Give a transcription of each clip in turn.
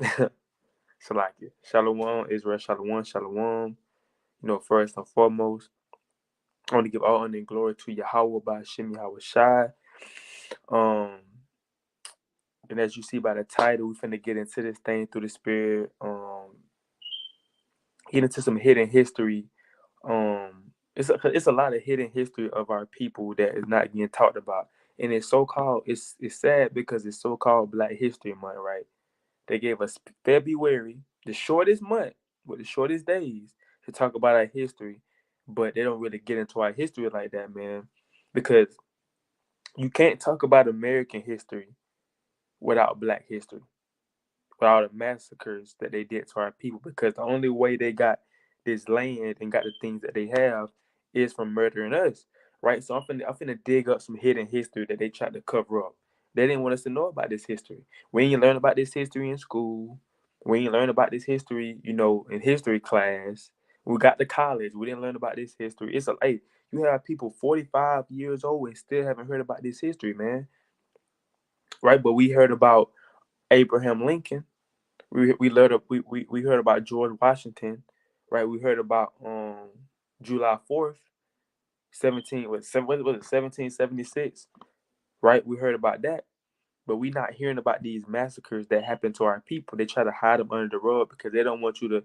Salakia. Shalom, Israel, shalom, shalom. First and foremost, I want to give all honor and glory to Yahweh by Hashem Yahweh Shai. Um, and as you see by the title, we finna get into this thing through the spirit. Get into some hidden history. It's a lot of hidden history of our people that is not getting talked about. And it's so called it's sad because it's so called Black History Month, right? They gave us February, the shortest month with the shortest days, to talk about our history, but they don't really get into our history like that, man. Because you can't talk about American history without Black history, with all the massacres that they did to our people. Because the only way they got this land and got the things that they have is from murdering us, right? So I'm finna dig up some hidden history that they tried to cover up. They didn't want us to know about this history. We ain't learn about this history in school. We ain't learn about this history, in history class. We got to college. We didn't learn about this history. Hey, you have people 45 years old and still haven't heard about this history, man. Right? But we heard about Abraham Lincoln. We heard about George Washington, right? We heard about July 4th, 1776, right? We heard about that, but we not hearing about these massacres that happen to our people. They try to hide them under the rug because they don't want you to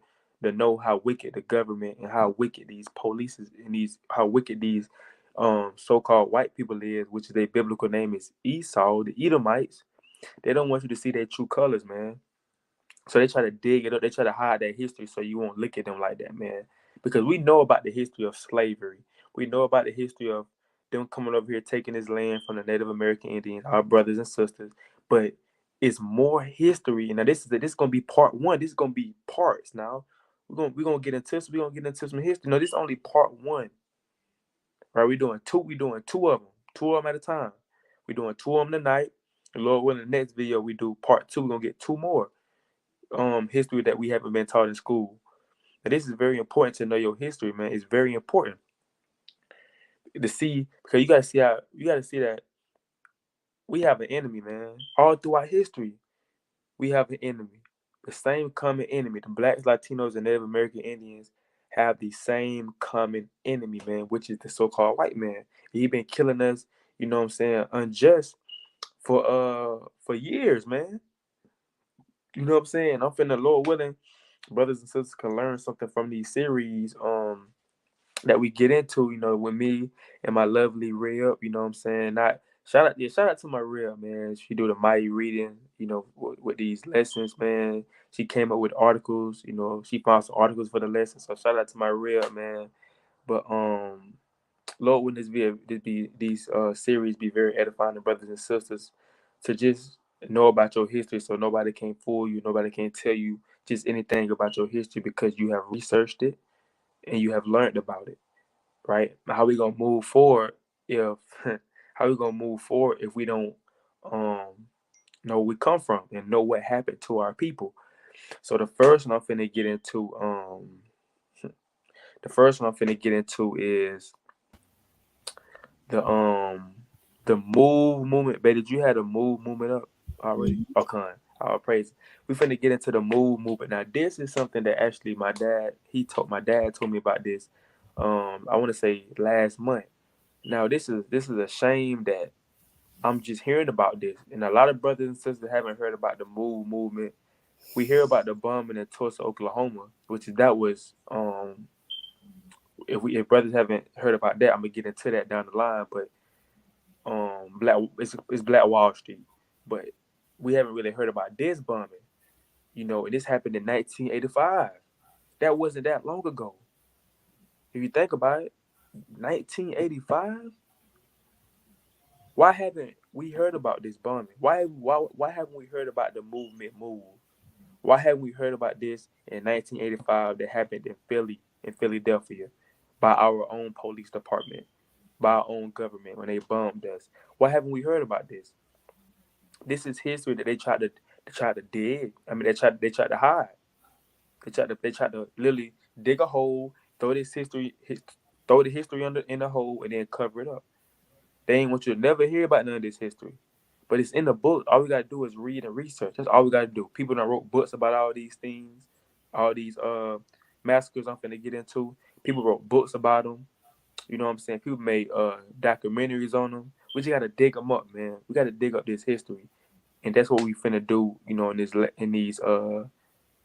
know how wicked the government and how wicked these police is and how wicked these so-called white people is, which is their biblical name is Esau, the Edomites. They don't want you to see their true colors, man. So they try to dig it up. They try to hide that history so you won't look at them like that, man. Because we know about the history of slavery. We know about the history of them coming over here taking this land from the Native American Indians, our brothers and sisters. But it's more history. And now this is gonna be part one. This is gonna be parts now. We're gonna get into some history. No, this is only part one. Right? We're doing two of them. Two of them at a time. We're doing two of them tonight. And Lord willing, the next video we do part two. We're gonna get two more history that we haven't been taught in school. And this is very important to know your history, man. It's very important to see because you gotta see that we have an enemy, man. All throughout history, we have an enemy. The same common enemy. The blacks, Latinos, and Native American Indians have the same common enemy, man, which is the so-called white man. He been killing us, you know what I'm saying, unjust for years, man. You know what I'm saying? I'm finna Lord willing, brothers and sisters can learn something from these series that we get into, with me and my lovely Rhea, you know what I'm saying? Not shout out to my Rhea, man. She do the mighty reading, with these lessons, man. She came up with articles, she found some articles for the lessons. So shout out to my Rhea, man. But Lord, wouldn't these series be very edifying to brothers and sisters to just know about your history so nobody can fool you, nobody can tell you just anything about your history because you have researched it and you have learned about it, right? How we gonna move forward if how we gonna move forward if we don't know where we come from and know what happened to our people? So the first one I'm finna get into is the move movement. Babe, did you have the move movement up already? Mhm. Okay. All praise. We finna get into the move movement. Now this is something that actually my dad told me about this. I want to say last month. Now this is a shame that I'm just hearing about this, and a lot of brothers and sisters haven't heard about the move movement. We hear about the bombing in Tulsa, Oklahoma, that was if brothers haven't heard about that, I'm gonna get into that down the line. But it's Black Wall Street, but we haven't really heard about this bombing, and this happened in 1985. That wasn't that long ago. If you think about it, 1985. Why haven't we heard about this bombing? Why haven't we heard about the movement move? Why haven't we heard about this in 1985 that happened in Philadelphia, by our own police department, by our own government when they bombed us? Why haven't we heard about this? This is history that they tried to dig. I mean, they tried to hide. They tried to literally dig a hole, throw the history under in the hole, and then cover it up. They ain't want you to never hear about none of this history. But it's in the book. All we gotta do is read and research. That's all we gotta do. People done wrote books about all these things, all these massacres I'm finna get into. People wrote books about them. You know what I'm saying? People made documentaries on them. We just gotta dig them up, man. We gotta dig up this history, and that's what we finna do. You know, in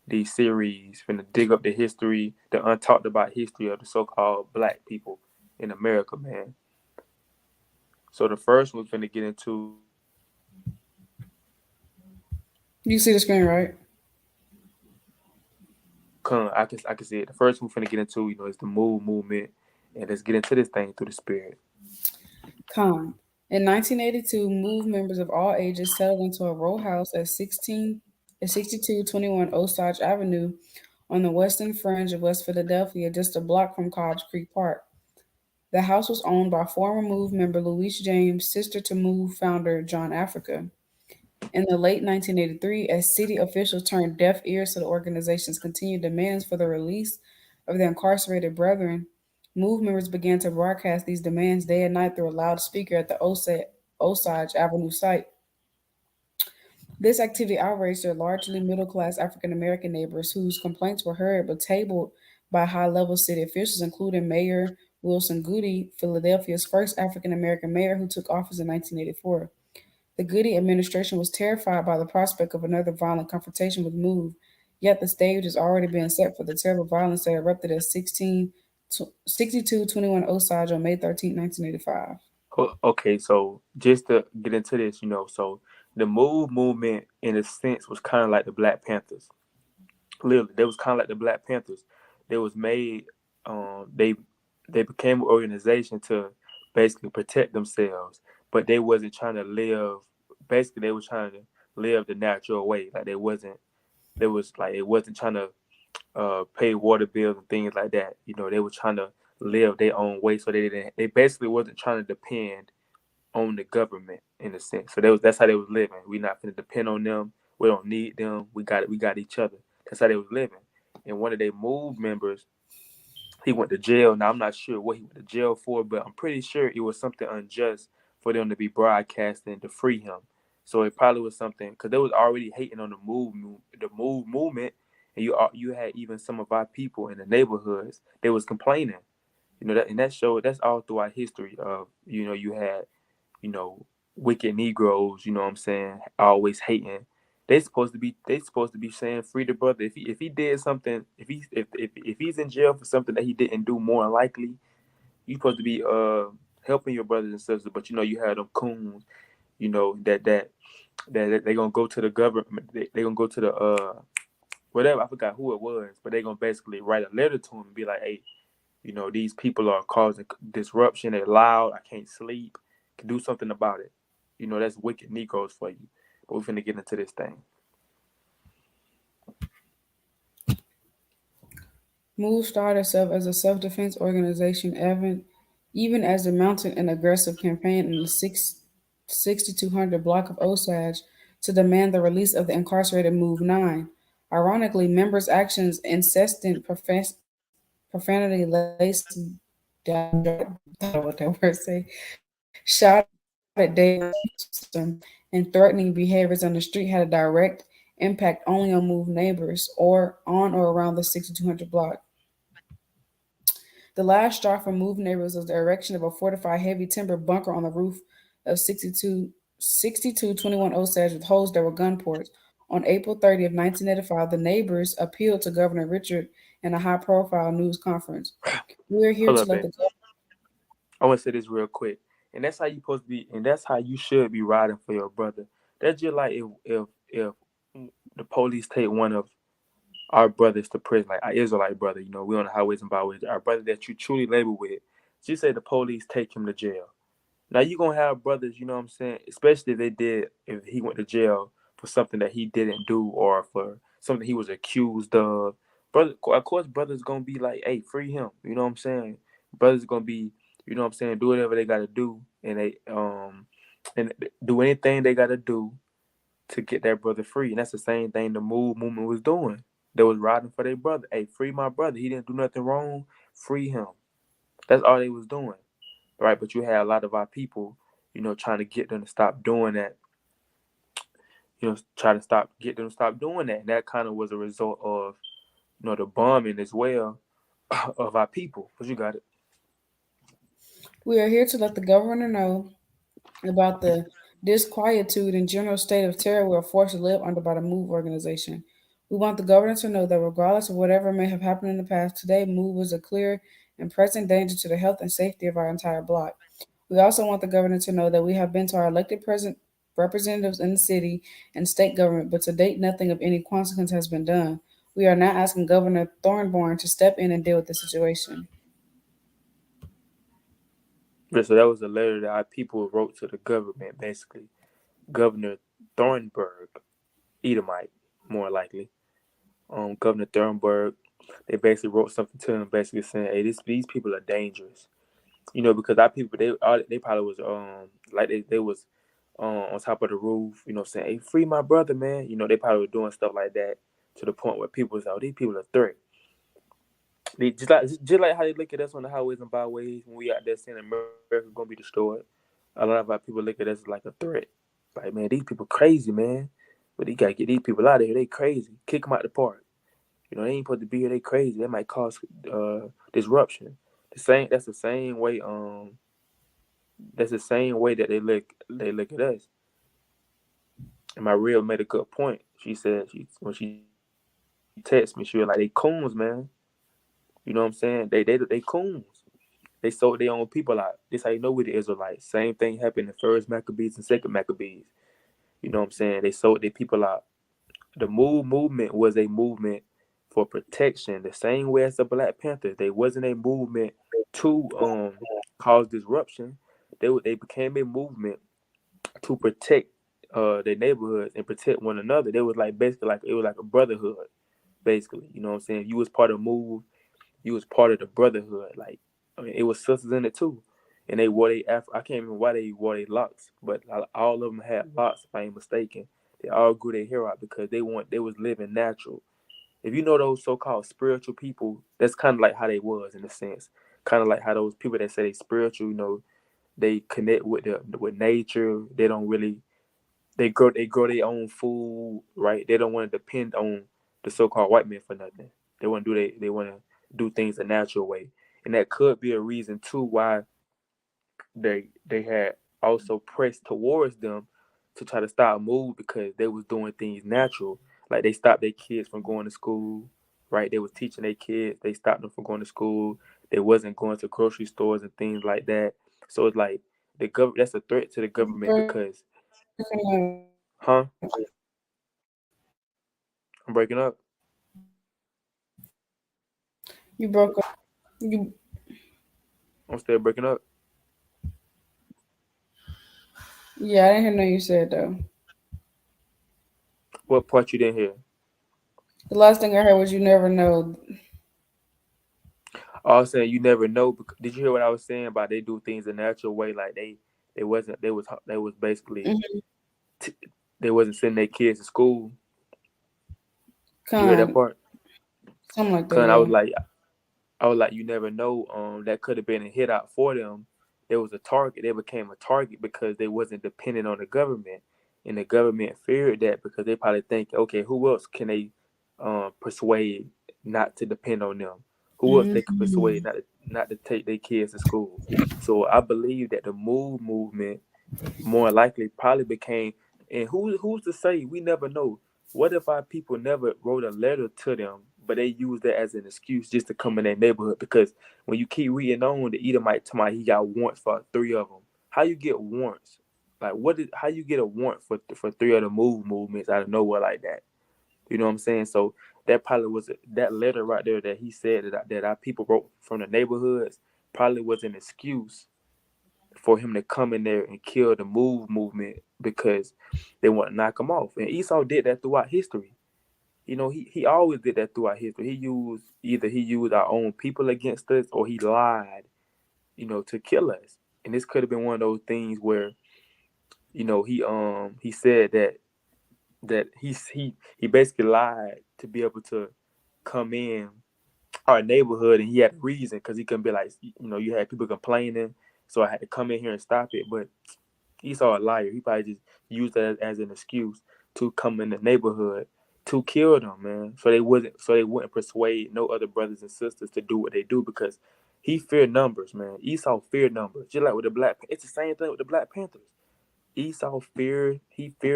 these series, finna dig up the history, the untalked about history of the so-called black people in America, man. So the first one we're finna get into. You see the screen, right? I can see it. The first one we're finna get into, is the Move movement, and let's get into this thing through the spirit. Con. In 1982, MOVE members of all ages settled into a row house at 6221 Osage Avenue on the western fringe of West Philadelphia, just a block from Cobbs Creek Park. The house was owned by former MOVE member Louise James, sister to MOVE founder John Africa. In the late 1983, as city officials turned deaf ears to the organization's continued demands for the release of their incarcerated brethren, MOVE members began to broadcast these demands day and night through a loudspeaker at the Osage Avenue site. This activity outraged their largely middle class African American neighbors, whose complaints were heard but tabled by high level city officials, including Mayor Wilson Goody, Philadelphia's first African American mayor who took office in 1984. The Goody administration was terrified by the prospect of another violent confrontation with MOVE, yet the stage is already being set for the terrible violence that erupted at 6221 Osage on May 13, 1985. Okay, so just to get into this, so the Move movement, in a sense, was kind of like the Black Panthers. Literally, they was kind of like the Black Panthers. They was made, they became an organization to basically protect themselves, but they wasn't trying to live. Basically, they were trying to live the natural way. Like they wasn't. They was like it wasn't trying to pay water bills and things like that. They were trying to live their own way, so they didn't. They basically wasn't trying to depend on the government in a sense. So that's how they was living. We not gonna depend on them. We don't need them. We got it. We got each other. That's how they was living. And one of their MOVE members, he went to jail. Now I'm not sure what he went to jail for, but I'm pretty sure it was something unjust for them to be broadcasting to free him. So it probably was something because they was already hating on the MOVE movement, and you had even some of our people in the neighborhoods. They was complaining. That showed that's all throughout history of you had you know, wicked Negroes, you know what I'm saying, always hating. They supposed to be saying free the brother. If he did something, if he's in jail for something that he didn't do, more than likely, you supposed to be helping your brothers and sisters. But you had them coons, that they gonna go to the government. They gonna go to the whatever, I forgot who it was, but they gonna basically write a letter to him and be like, hey, these people are causing disruption. They're loud. I can't sleep. Can do something about it. That's wicked Negroes for you. But we're finna get into this thing. MOVE started itself as a self defense organization, even as it mounted an aggressive campaign in the 6200 block of Osage to demand the release of the incarcerated MOVE 9. Ironically, members' actions, incessant profanity laced what that word say, shouted daily system, and threatening behaviors on the street had a direct impact only on MOVE neighbors or on or around the 6200 block. The last straw for MOVE neighbors was the erection of a fortified heavy timber bunker on the roof of 6221 Osage with holes that were gun ports. On April 30th, 1985, the neighbors appealed to Governor Richard in a high profile news conference. We're here Hold to up, let man. the I want to say this real quick. And that's how you supposed to be, and that's how you should be riding for your brother. That's just like if the police take one of our brothers to prison, like our Israelite brother, we on the highways and byways, our brother that you truly labor with. Just say the police take him to jail. Now you gonna have brothers, you know what I'm saying? Especially if he went to jail for something that he didn't do or for something he was accused of. Brother, of course, brothers gonna be like, "Hey, free him." You know what I'm saying? Brothers gonna be, you know what I'm saying, do whatever they gotta do, and do anything they gotta do to get that brother free. And that's the same thing the Move movement was doing. They was riding for their brother. Hey, free my brother. He didn't do nothing wrong. Free him. That's all they was doing, right? But you had a lot of our people, trying to get them to stop doing that. try to get them to stop doing that. And that kind of was a result of, the bombing as well of our people. But you got it. We are here to let the governor know about the disquietude and general state of terror we are forced to live under by the MOVE organization. We want the governor to know that regardless of whatever may have happened in the past, today MOVE is a clear and present danger to the health and safety of our entire block. We also want the governor to know that we have been to our elected representatives in the city and state government, but to date nothing of any consequence has been done. We are now asking Governor Thornborn to step in and deal with the situation. Yeah, so that was a letter that our people wrote to the government, basically. Governor Thornburg, Edomite, more likely. Governor Thornburg, they basically wrote something to him, basically saying, "Hey, these people are dangerous." Because our people, they probably was like they was on top of the roof, saying, "Hey, free my brother, man." They probably were doing stuff like that to the point where people was like, "Oh, these people are a threat." They just like how they look at us on the highways and byways when we out there saying America's gonna be destroyed. A lot of our people look at us like a threat. Like, man, these people crazy, man. But you gotta get these people out of here. They crazy. Kick them out the park. They ain't supposed to be here. They crazy. That might cause disruption. That's the same way. That's the same way that they look at us. And my real made a good point. She said when she texted me, she was like, "They coons, man. You know what I'm saying? They coons. They sold their own people out. This how you know we the Israelites. Same thing happened in first Maccabees and second Maccabees. You know what I'm saying? They sold their people out. The movement was a movement for protection, the same way as the Black Panthers. They wasn't a movement to cause disruption. They became a movement to protect their neighborhoods and protect one another. They was like basically like it was like a brotherhood, basically. You know what I'm saying? You was part of Move, you was part of the brotherhood. Like, I mean, it was sisters in it too. And they wore I can't remember why they wore their locks, but all of them had locks, if I ain't mistaken. They all grew their hair out because they was living natural. If you know those so-called spiritual people, that's kind of like how they was in a sense. Kind of like how those people that say they spiritual, they connect with with nature. They don't really they grow their own food, right? They don't want to depend on the so-called white man for nothing. They want to do things a natural way, and that could be a reason too why they had also pressed towards them to try to stop Move because they was doing things natural. Like they stopped their kids from going to school, right? They was teaching their kids. They stopped them from going to school. They wasn't going to grocery stores and things like that. So it's like that's a threat to the government because, huh? I'm breaking up. You broke up. You, I'm still breaking up. yeah, I didn't hear no you said though. What part you didn't hear? The last thing I heard was you never know. I was saying you never know. Did you hear what I was saying about they do things a natural way? Like they wasn't they was basically Mm-hmm. t- they wasn't sending their kids to school. You heard that Con, part? something like that. Cause Yeah. I was like, you never know. That could have been a hit out for them. There was a target. They became a target because they wasn't dependent on the government, and the government feared that because they probably think, okay, who else can they persuade not to depend on them? Who else they could Mm-hmm. persuade not to take their kids to school? So I believe that the movement more likely probably became, and who's to say? We never know. What if our people never wrote a letter to them, but they used that as an excuse just to come in their neighborhood? Because when you keep reading on, the Edomite tonight he got warrants for 3 of them. How you get warrants? Like how you get a warrant for 3 of the movements out of nowhere like that? You know what I'm saying? So that probably was that letter right there that he said that our people wrote from the neighborhoods probably was an excuse for him to come in there and kill the movement because they want to knock him off. And Esau did that throughout history. He always did that throughout history. He used our own people against us or he lied, to kill us. And this could have been one of those things where, he said that he basically lied to be able to come in our neighborhood, and he had a reason because he couldn't be like, you had people complaining, so I had to come in here and stop it. But Esau a liar. He probably just used that as an excuse. to come in the neighborhood to kill them, man. So they wouldn't persuade no other brothers and sisters to do what they do because he feared numbers, man. Esau feared numbers, just like with the Black. It's the same thing with the Black Panthers. Esau feared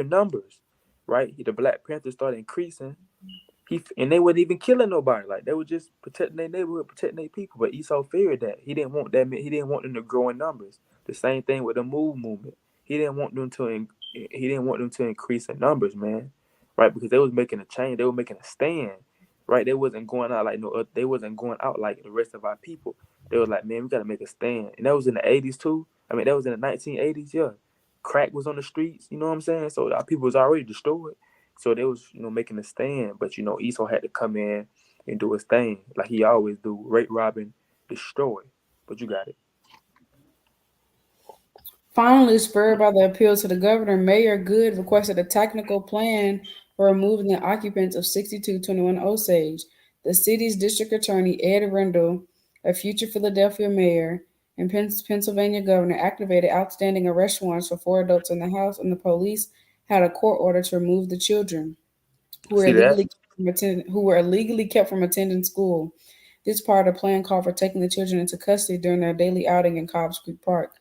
numbers, right? The Black Panthers started increasing. And they wasn't even killing nobody. Like they were just protecting their neighborhood, protecting their people. But Esau feared that. He didn't want that. He didn't want them to grow in numbers. The same thing with the move movement. He didn't want them to. He didn't want them to increase in numbers, man. Right? Because they was making a change. They were making a stand. Right? They wasn't going out like no. They wasn't going out like the rest of our people. They were like, man, we got to make a stand. And that was in the 80s too. I mean, that was in the 1980s. Yeah, crack was on the streets. You know what I'm saying? So our people was already destroyed. So they was, making a stand, but Esau had to come in and do his thing like he always do, rape, robbing, destroy. But you got it. Finally, spurred by the appeal to the governor, Mayor Good requested a technical plan for removing the occupants of 6221 Osage. The city's district attorney, Ed Rendell, a future Philadelphia mayor and Pennsylvania governor, activated outstanding arrest warrants for 4 adults in the house, and the police had a court order to remove the children See that? who were illegally kept from attending school. This part of the plan called for taking the children into custody during their daily outing in Cobbs Creek Park.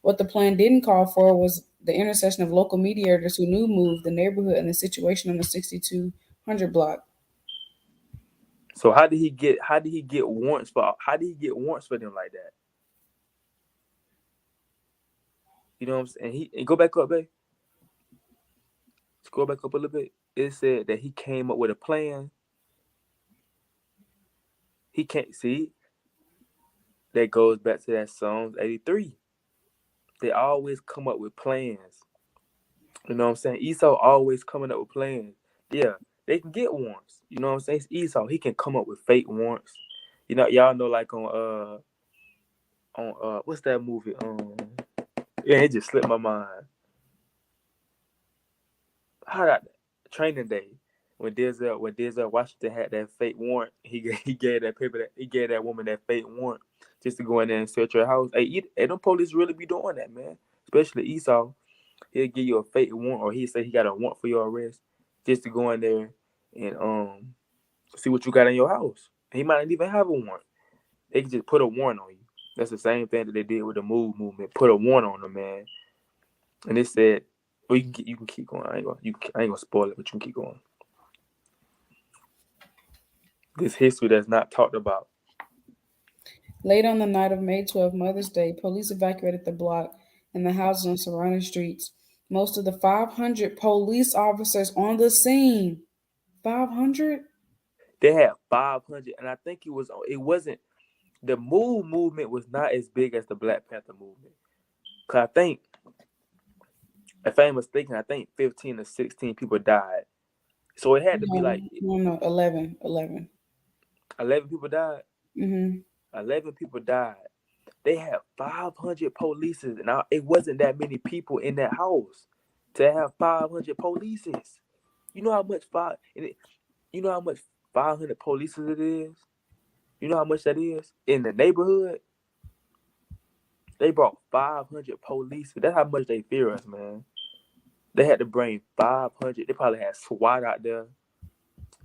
What the plan didn't call for was the intercession of local mediators who knew moved the neighborhood and the situation on the 6200 block. So how did he get warrants for them like that? You know what I'm saying? And go back up, babe. Scroll back up a little bit. It said that he came up with a plan. He can't see. That goes back to that Psalms 83. They always come up with plans. You know what I'm saying? Esau always coming up with plans. Yeah, they can get warrants. You know what I'm saying? It's Esau. He can come up with fake warrants. Y'all know like on what's that movie? Yeah, it just slipped my mind. How that Training Day when Denzel Washington had that fake warrant, he gave that woman that fake warrant just to go in there and search her house. Hey, them police really be doing that, man. Especially Esau. He'll give you a fake warrant, or he'll say he got a warrant for your arrest just to go in there and see what you got in your house. He might not even have a warrant. They can just put a warrant on you. That's the same thing that they did with the move movement. Put a warrant on them, man. And it said, well, you can keep going. I ain't gonna spoil it, but you can keep going. This history that's not talked about. Late on the night of May 12, Mother's Day, police evacuated the block and the houses on surrounding streets. Most of the 500 police officers on the scene. 500? They had 500, and I think it wasn't the move movement was not as big as the Black Panther movement. Cause I think, if I ain't mistaken, 15 or 16 people died. So it had to be like No, 11. 11. 11 people died. Mm-hmm. 11 people died. They had 500 polices, and it wasn't that many people in that house to have 500 polices. You know how much 500 polices it is? You know how much that is in the neighborhood? They brought 500 police. That's how much they fear us, man. They had to bring 500. They probably had SWAT out there.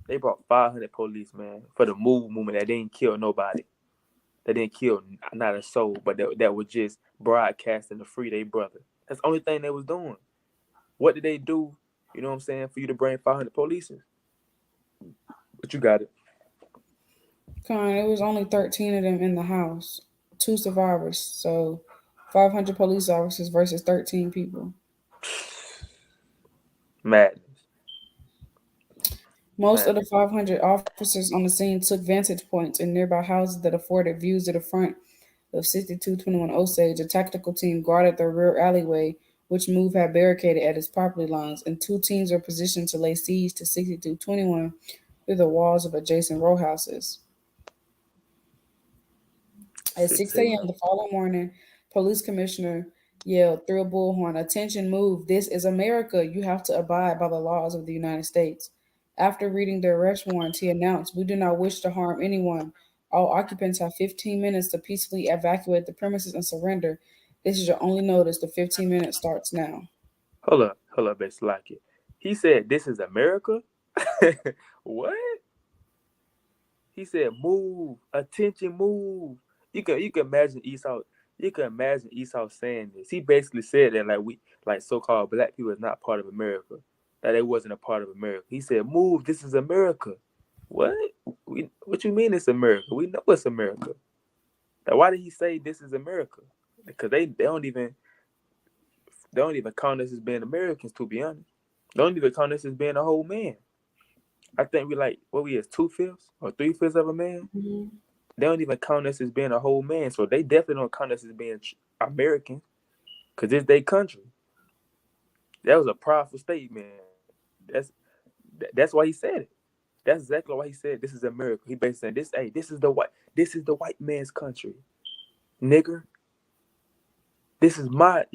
They brought 500 police, man, for the move movement that didn't kill nobody. That didn't kill not a soul, but that was just broadcasting to free their brother. That's the only thing they was doing. What did they do, you know what I'm saying, for you to bring 500 police? But you got it. It was only 13 of them in the house. 2 survivors. So 500 police officers versus 13 people. Madness. Most of the 500 officers on the scene took vantage points in nearby houses that afforded views to the front of 6221 Osage. A tactical team guarded the rear alleyway, which Move had barricaded at its property lines, and 2 teams were positioned to lay siege to 6221 through the walls of adjacent row houses. At 6 a.m. the following morning, police commissioner yelled through a bullhorn, "Attention, Move. This is America. You have to abide by the laws of the United States." After reading the arrest warrant, he announced, "We do not wish to harm anyone. All occupants have 15 minutes to peacefully evacuate the premises and surrender. This is your only notice. The 15 minutes starts now." Hold up, base like it. He said, "This is America." What? He said, "Move, attention, move." You can imagine Esau. You can imagine Esau saying this. He basically said that like so-called black people is not part of America, that they wasn't a part of America. He said, "Move, this is America." What? What you mean it's America? We know it's America. Now, why did he say this is America? Because they don't even count us as being Americans. To be honest, they don't even count us as being a whole man. I think we like what we is 2/5 or 3/5 of a man. Mhm. They don't even count us as being a whole man, so they definitely don't count us as being Americans, cause it's their country. That was a powerful statement. That's why he said it. That's exactly why he said this is America. He basically saying this. Hey, this is the white man's country, nigger. This is my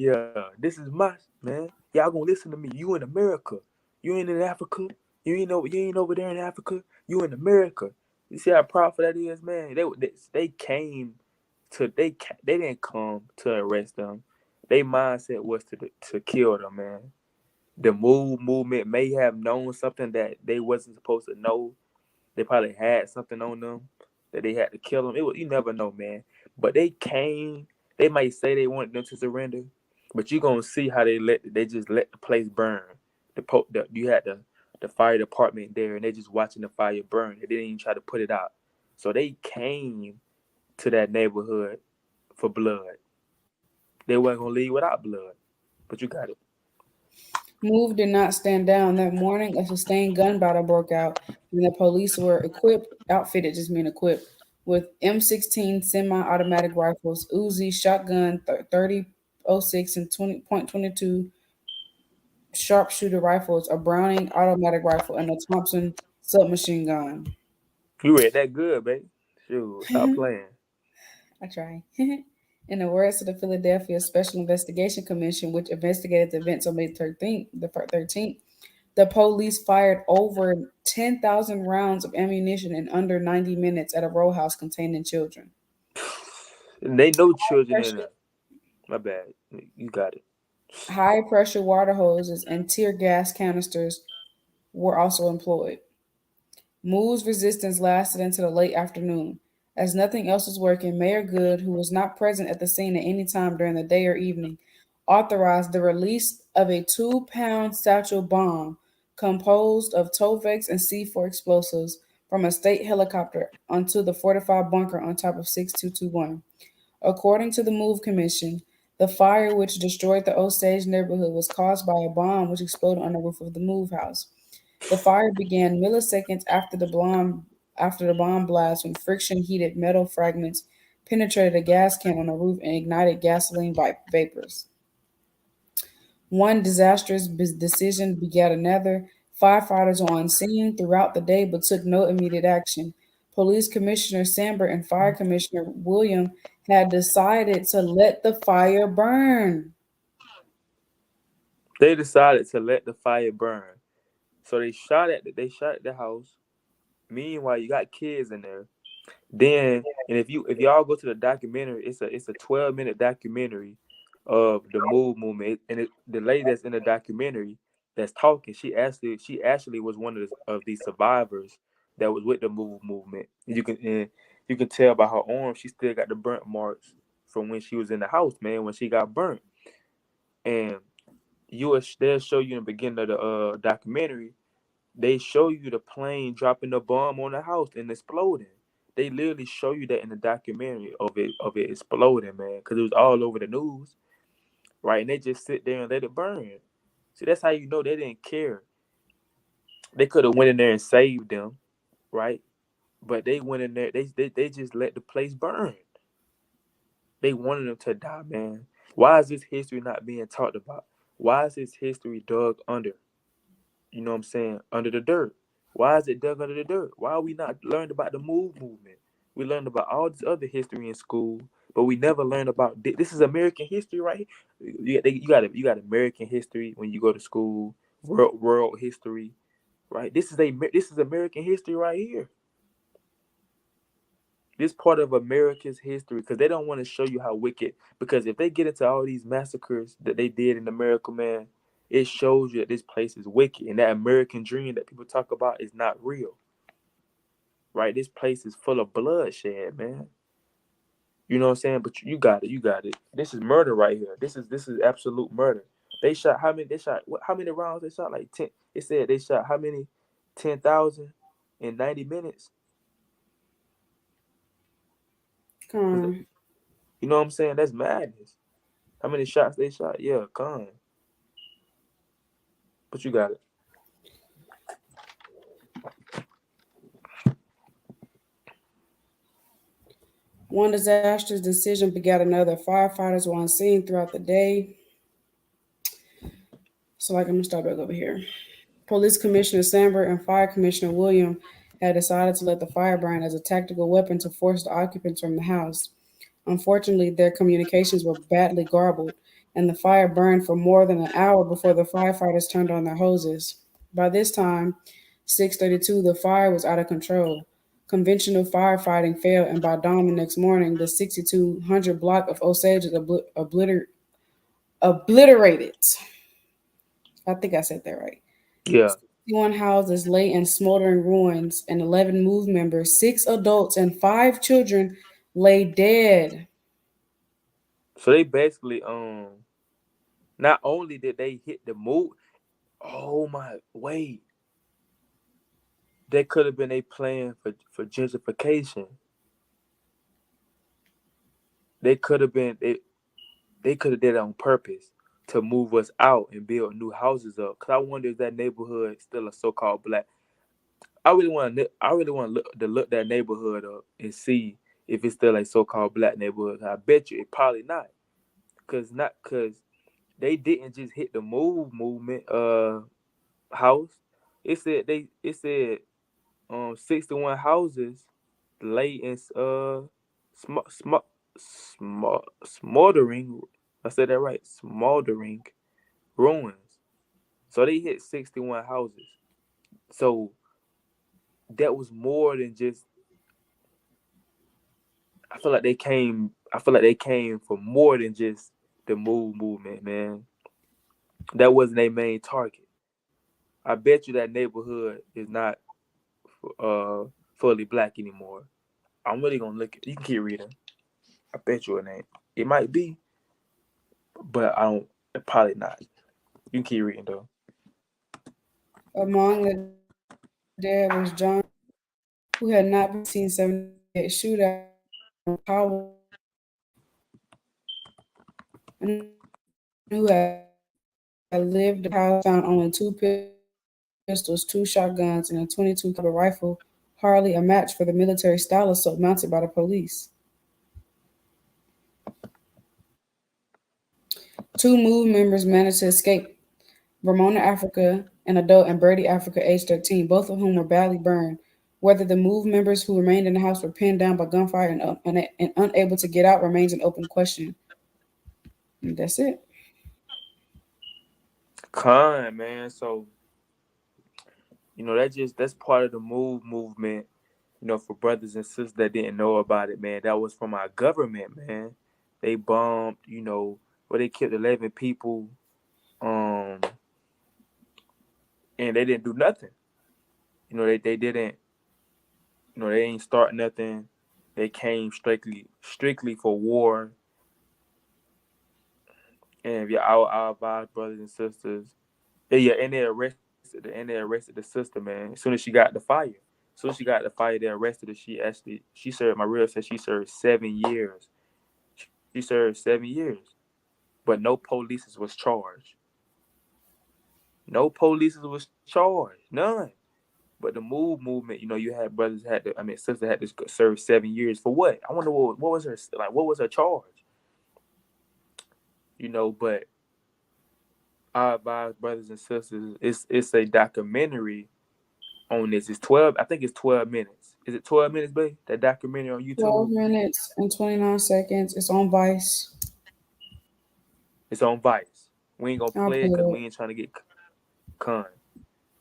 man. Y'all gonna listen to me. You in America. You ain't in Africa. You ain't over there in Africa. You in America. You see how powerful that is, man. They came they didn't come to arrest them. Their mindset was to kill them, man. The movement may have known something that they wasn't supposed to know. They probably had something on them that they had to kill them. You never know, man. But they came. They might say they wanted them to surrender, but you gonna see how they just let the place burn. You had the fire department there, and they just watching the fire burn. They didn't even try to put it out. So they came to that neighborhood for blood. They weren't gonna leave without blood. But you got it. Move did not stand down. That morning, a sustained gun battle broke out, and the police were outfitted, just mean equipped, with M16 semi-automatic rifles, Uzi, shotgun, 30-06 and 20.22 sharpshooter rifles, a Browning automatic rifle, and a Thompson submachine gun. You read that good, baby. Shoot, stop playing. I try. In the words of the Philadelphia Special Investigation Commission, which investigated the events on May 13th, the police fired over 10,000 rounds of ammunition in under 90 minutes at a row house containing children. And they know children in Pressure, there. My bad. You got it. high pressure water hoses and tear gas canisters were also employed. Moo's resistance lasted until the late afternoon. As nothing else was working, Mayor Good, who was not present at the scene at any time during the day or evening, authorized the release of a 2-pound satchel bomb composed of Tovex and C4 explosives from a state helicopter onto the fortified bunker on top of 6221. According to the Move Commission, the fire which destroyed the Osage neighborhood was caused by a bomb which exploded on the roof of the Move house. The fire began milliseconds after the bomb blast when friction-heated metal fragments penetrated a gas can on the roof and ignited gasoline vapors. One disastrous decision begat another. Firefighters were on scene throughout the day but took no immediate action. Police Commissioner Sambert and Fire Commissioner William had decided to let the fire burn. They decided to let the fire burn. So they shot at the house. Meanwhile, you got kids in there. Then, and if y'all go to the documentary, it's a 12-minute documentary of the Move movement. And the lady that's in the documentary that's talking, she actually was one of these survivors that was with the Move movement. And you can tell by her arm, she still got the burnt marks from when she was in the house, man, when she got burnt. And they'll show you in the beginning of the documentary. They show you the plane dropping the bomb on the house and exploding. They literally show you that in the documentary of it exploding, man, because it was all over the news, right? And they just sit there and let it burn. See, that's how you know they didn't care. They could have went in there and saved them, right? But they went in there. They just let the place burn. They wanted them to die, man. Why is this history not being talked about? Why is this history dug under? You know what I'm saying? Under the dirt. Why is it dug under the dirt? Why are we not learned about the Move movement? We learned about all this other history in school, but we never learned about this is American history, right? You got American history when you go to school, world history, right? This is American history right here. This part of America's history, because they don't want to show you how wicked. Because if they get into all these massacres that they did in America, man, it shows you that this place is wicked, and that American dream that people talk about is not real. Right? This place is full of bloodshed, man. You know what I'm saying? But you got it. You got it. This is murder right here. This is absolute murder. They shot how many? They shot what? How many rounds they shot? Like 10. It said they shot how many? 10,000 in 90 minutes. Was that, Con. you know what I'm saying? That's madness. How many shots they shot? Yeah, con. But you got it. One disastrous decision begat another. Firefighters were on scene throughout the day. So, like, I'm gonna start back over here. Police Commissioner Sambert and Fire Commissioner William had decided to let the fire burn as a tactical weapon to force the occupants from the house. Unfortunately, their communications were badly garbled, and the fire burned for more than an hour before the firefighters turned on their hoses. By this time, 6:32, the fire was out of control. Conventional firefighting failed, and by dawn the next morning, the 6200 block of Osage is obliterated. I think I said that right. Yeah. 61 houses lay in smoldering ruins, and 11 MOVE members, 6 adults, and 5 children lay dead. So they basically not only did they hit the move, oh my wait. That could have been a plan for gentrification. They could have been they could have did it on purpose to move us out and build new houses up. Cause I wonder if that neighborhood still a so-called black. I really want to look that neighborhood up and see if it's still a so-called black neighborhood. I bet you it probably not. Cause they didn't just hit the movement house. It said 61 houses lay in smoldering. I said that right, smoldering ruins. So they hit 61 houses. So that was more than just. I feel like they came. I feel like they came for more than just the movement, man. That wasn't their main target. I bet you that neighborhood is not uh fully black anymore. I'm really gonna look at. You can keep reading. I bet you it ain't. It might be, but I don't. Probably not. You can keep reading though. Among the dead was John, who had not been seen 1978 shootout in Powell, and who had lived in the house found only 2 pistols, 2 shotguns, and a 22 caliber rifle, hardly a match for the military style assault mounted by the police. Two MOVE members managed to escape: Ramona Africa, an adult, and Birdie Africa, age 13, both of whom were badly burned. Whether the MOVE members who remained in the house were pinned down by gunfire and unable to get out remains an open question. And that's it. Man. So that's part of the movement. For brothers and sisters that didn't know about it, man. That was from our government, man. They bombed. Where they killed 11 people. Um, and they didn't do nothing. They didn't. They ain't start nothing. They came strictly for war. And yeah, our brothers and sisters. Yeah, and they arrested the sister, man. As soon as she got the fire. As soon as she got the fire, they arrested her. She served. My real said she served 7 years. She served 7 years, but no police was charged. No police was charged. None. But the movement, you had brothers had to. I mean, sister had to serve 7 years for what? I wonder what was her like. What was her charge? But our advised brothers and sisters, it's a documentary on this. It's 12. I think it's 12 minutes. Is it 12 minutes, babe? That documentary on 12 YouTube. minutes and 29 seconds. It's on Vice. It's on Vice. We ain't gonna I'll play it because pull we it. ain't trying to get con.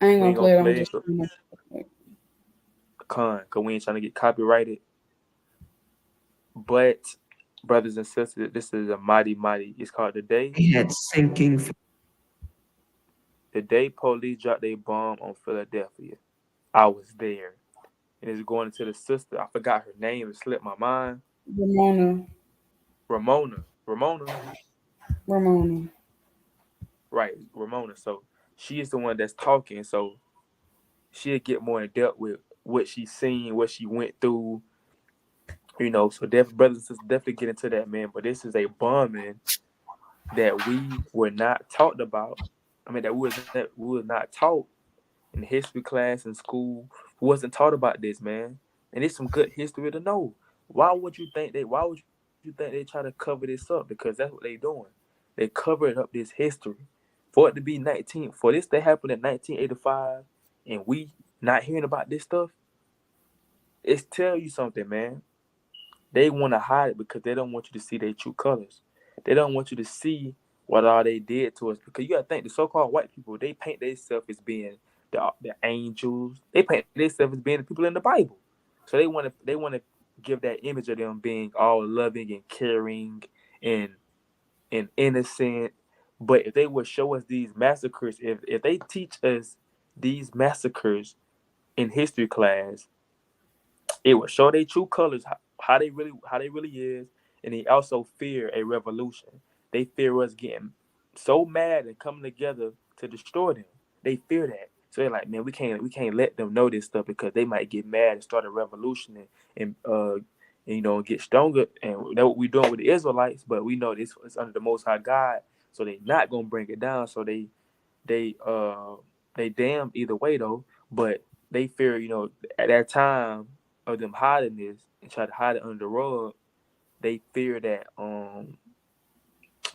I ain't We gonna ain't gonna play it. I'm play just. it because we ain't trying to get copyrighted. But brothers and sisters, this is a mighty. It's called The Day. Head sinking. The day police dropped a bomb on Philadelphia, I was there. And it's going to the sister. I forgot her name. It slipped my mind. Ramona. Ramona. Ramona. Ramona. Right. Ramona. So she is the one that's talking. So she'll get more in depth with what she's seen, what she went through. So brothers and sisters definitely get into that, man. But this is a bombing that we were not taught about. I mean, that we was not taught in history class in school. We wasn't taught about this, man. And it's some good history to know. Why would you think they try to cover this up? Because that's what they doing. They covered up this history. For it to be 19, for this to happen in 1985, and we not hearing about this stuff, it's tell you something, man. They want to hide it because they don't want you to see their true colors. They don't want you to see what all they did to us. Because you gotta think the so-called white people, they paint themselves as being the angels. They paint themselves as being the people in the Bible. So they wanna give that image of them being all loving and caring and innocent. But if they would show us these massacres, if they teach us these massacres in history class, it will show their true colors, how they really is, and they also fear a revolution. They fear us getting so mad and coming together to destroy them. They fear that. So they're like, man, we can't let them know this stuff because they might get mad and start a revolution and get stronger. And that's what we're doing with the Israelites. But we know this is under the Most High God, so they're not gonna bring it down. So they damn either way though. But they fear, at that time of them hiding this and try to hide it under the rug, they fear that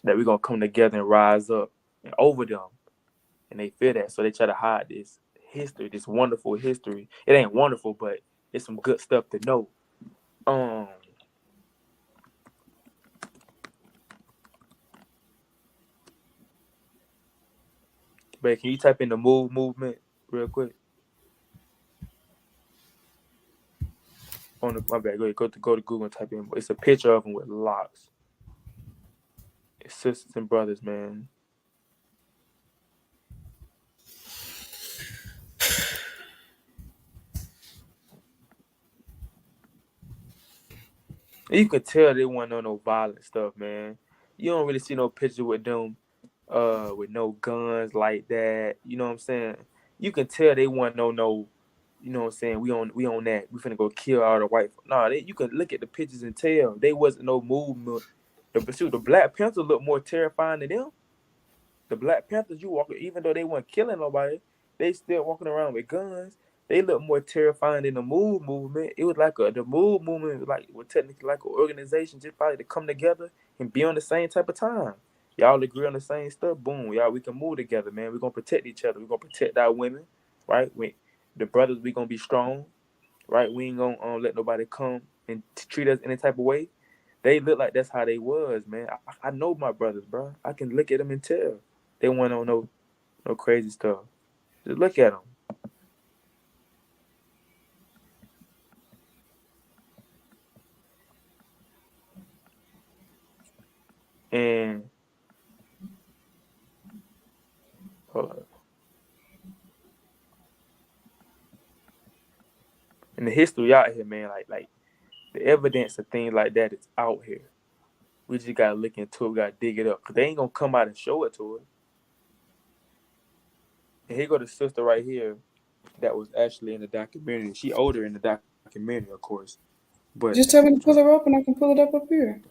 we're gonna come together and rise up and over them. And they fear that. So they try to hide this history, this wonderful history. It ain't wonderful, but it's some good stuff to know. But can you type in the movement real quick? My bad. Go to Google and type in. It's a picture of them with locks. It's sisters and brothers, man. You could tell they weren't on no violent stuff, man. You don't really see no picture with them, with no guns like that. You know what I'm saying? You can tell they weren't no. You know what I'm saying? We on that. We finna go kill all the white. Nah, you can look at the pictures and tell they wasn't no movement. The Black Panther looked more terrifying than them. The Black Panthers, even though they weren't killing nobody, they still walking around with guns. They look more terrifying than the Move movement. It was like the Move movement was technically like an organization just probably to come together and be on the same type of time. Y'all agree on the same stuff. Boom, we can move together, man. We're gonna protect each other. We're gonna protect our women, right? The brothers, we gonna be strong, right? We ain't gonna let nobody come and treat us any type of way. They look like that's how they was, man. I know my brothers, bro. I can look at them and tell. They went on no crazy stuff. Just look at them. And hold up. And the history out here, man, like the evidence of things like that is out here. We just gotta look into it. We gotta dig it up, cause they ain't gonna come out and show it to us. And here go the sister right here that was actually in the documentary. She older in the documentary, of course. But Just tell me to pull her up and I can pull it up here.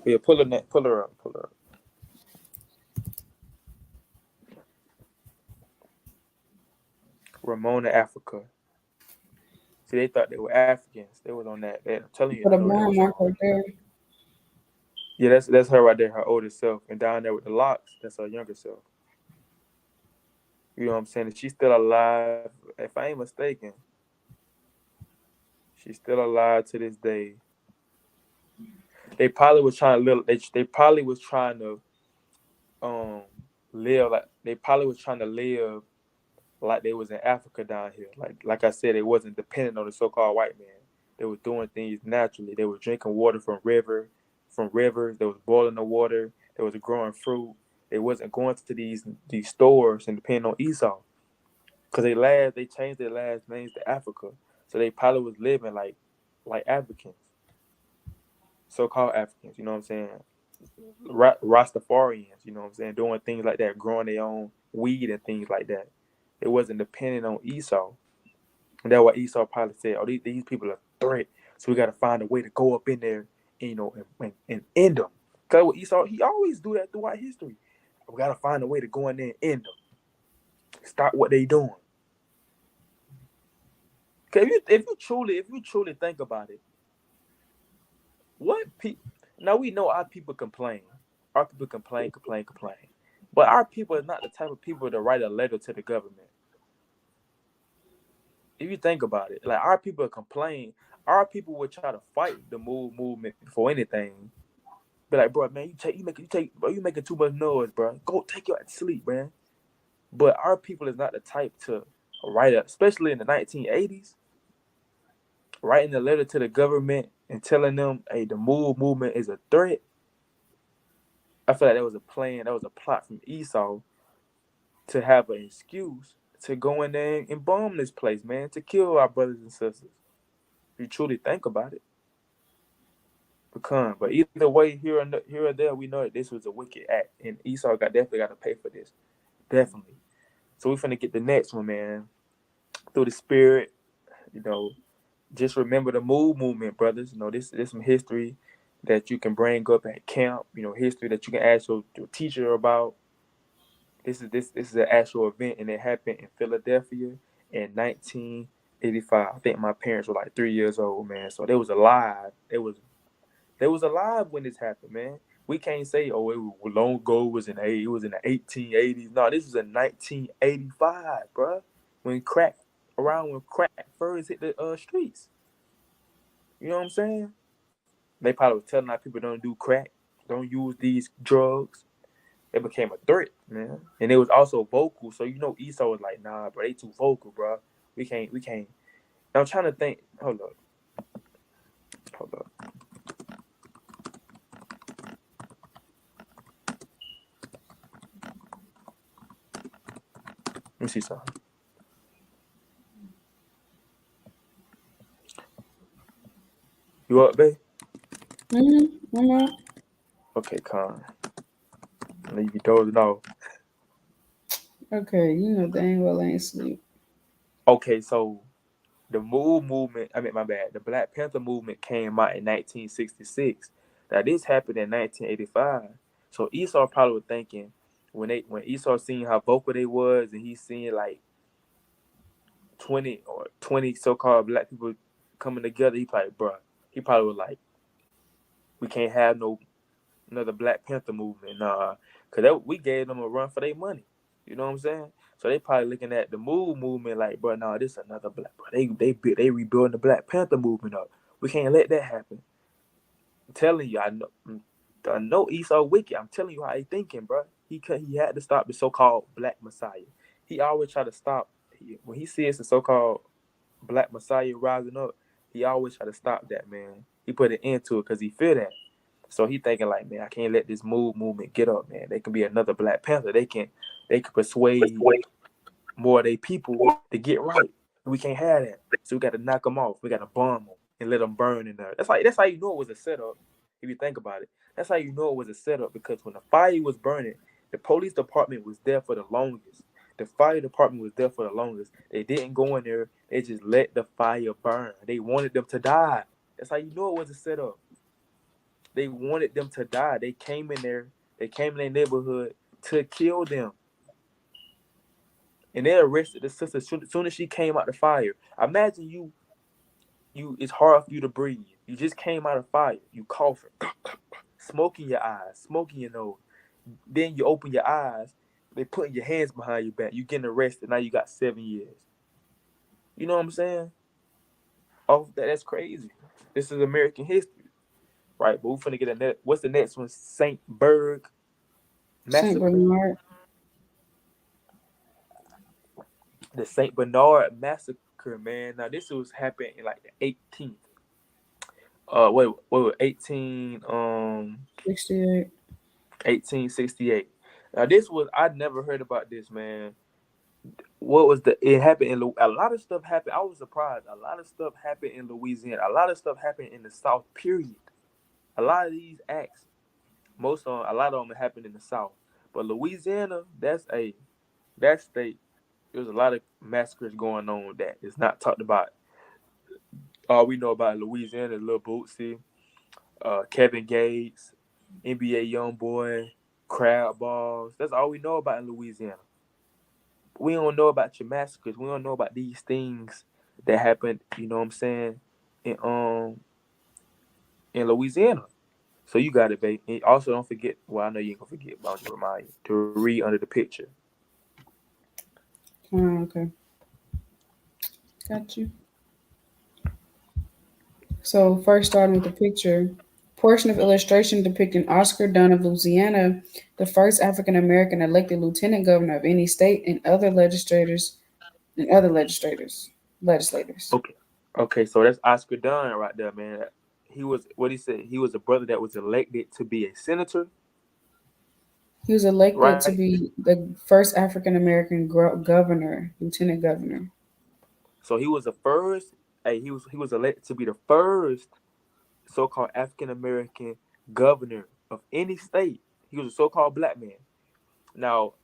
yeah, pull her up. Ramona, Africa. See, they thought they were Africans. They was on that. I'm telling you, Put a no, that burn was mark right there. yeah. That's her right there, her older self, and down there with the locks, that's her younger self. You know what I'm saying? She's still alive. If I ain't mistaken, she's still alive to this day. They probably was trying to live. They probably was trying to um live like they probably was trying to live like they was in Africa down here. Like I said, they wasn't dependent on the so-called white man. They were doing things naturally. They were drinking water from rivers. They was boiling the water. They was growing fruit. They wasn't going to these stores and depending on Esau because they changed their last names to Africa, so they probably was living like Africans, so-called Africans. You know what I'm saying? Rastafarians. You know what I'm saying? Doing things like that, growing their own weed and things like that. It wasn't dependent on Esau. And that's why Esau probably said, "Oh, these people are a threat, so we got to find a way to go up in there, and end them." Because with Esau, he always do that throughout history. We got to find a way to go in there and end them, stop what they doing. Because if you truly think about it, what people now we know our people complain, complain, but our people is not the type of people to write a letter to the government. If you think about it, like our people complain, our people would try to fight the movement before anything. Be like, bro, man, you making too much noise, bro. Go take your sleep, man. But our people is not the type to write up, especially in the 1980s, writing a letter to the government and telling them, hey, the movement is a threat. I feel like that was a plan, that was a plot from Esau to have an excuse to go in there and bomb this place, man, to kill our brothers and sisters. If you truly think about it. But either way, here or there, we know that this was a wicked act, and Esau definitely got to pay for this, definitely. So we finna get the next one, man. Through the spirit, just remember the movement, brothers. This is some history that you can bring up at camp. History that you can ask your teacher about. This is an actual event, and it happened in Philadelphia in 1985. I think my parents were like 3 years old, man. So they was alive. They was alive when this happened, man. We can't say, oh, it was long ago. It was in the 1880s. No, this was in 1985, bro. When crack first hit the streets. You know what I'm saying? They probably was telling our people don't do crack, don't use these drugs. It became a threat, man. And it was also vocal. So Esau was like, nah, bro, they too vocal, bro. We can't. I'm trying to think. Hold up. Let me see something. You up, babe? I'm up. Okay, Con. I know you be dozing off. Okay, dang well I ain't sleep. Okay, so the movement, my bad. The Black Panther movement came out in 1966. Now this happened in 1985. So Esau probably was thinking when Esau seen how vocal they was, and he seen like 20 so-called black people coming together, he probably was like, we can't have another Black Panther movement, nah, because we gave them a run for their money. You know what I'm saying? So they probably looking at the movement like, bro, nah, this another black, bro. They rebuilding the Black Panther movement up. We can't let that happen. I'm telling you, I know Esau wicked. I'm telling you how he thinking, bro. He had to stop the so-called Black Messiah. He always try to stop when he sees the so-called Black Messiah rising up. He always try to stop that, man. He put an end to it because he feel that. So he thinking like, man, I can't let this movement get up, man. They can be another Black Panther. They can persuade more of their people to get right. We can't have that. So we got to knock them off. We got to bomb them and let them burn in there. That's how you know it was a setup. If you think about it, that's how you know it was a setup, because when the fire was burning, the police department was there for the longest. The fire department was there for the longest. They didn't go in there. They just let the fire burn. They wanted them to die. That's how you know it was a setup. They wanted them to die. They came in there. They came in their neighborhood to kill them. And they arrested the sister as soon as she came out the fire. Imagine you it's hard for you to breathe. You just came out of fire. You coughing, smoke in your eyes, smoke in your nose. Then you open your eyes. They putting your hands behind your back. You getting arrested. Now you got 7 years. You know what I'm saying? Oh, that's crazy. This is American history, right? But we're finna get what's the next one? St. Bernard Saint Massacre. Bernard. The St. Bernard Massacre, man. Now this was happening in like the 18th. Wait, 68. 1868. Now this was I never heard about this, man. What was the? It happened in a lot of stuff happened. I was surprised. A lot of stuff happened in Louisiana. A lot of stuff happened in the South. Period. A lot of these acts, a lot of them happened in the South. But Louisiana, that state. There's a lot of massacres going on that is not talked about. All we know about Louisiana is Lil Bootsy, Kevin Gates, NBA YoungBoy, Crab Balls. That's all we know about in Louisiana. We don't know about your massacres. We don't know about these things that happened. You know what I'm saying? In in Louisiana. So you got it, babe. And also, don't forget. Well, I know you ain't gonna forget, but I'll just remind you to read under the picture. Okay, got you. So first, starting with the picture, portion of illustration depicting Oscar Dunn of Louisiana, the first African American elected lieutenant governor of any state, and other legislators. Okay. Okay. So that's Oscar Dunn right there, man. He was what he said. He was a brother that was elected to be a senator, He was elected right? to be the first African American governor, lieutenant governor. So he was the first. Hey, he was elected to be the first so-called African American governor of any state. He was a so-called black man. Now,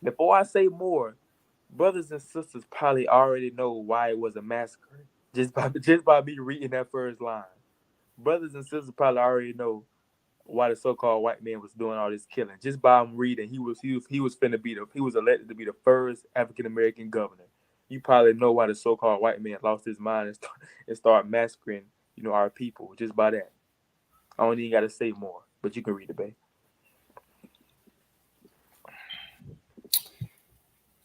before I say more, brothers and sisters probably already know why it was a massacre just by me reading that first line. Brothers and sisters probably already know why the so-called white man was doing all this killing. Just by him reading, he was finna be he was elected to be the first African American governor. You probably know why the so-called white man lost his mind and start massacring, our people just by that. I don't even got to say more, but you can read it, babe.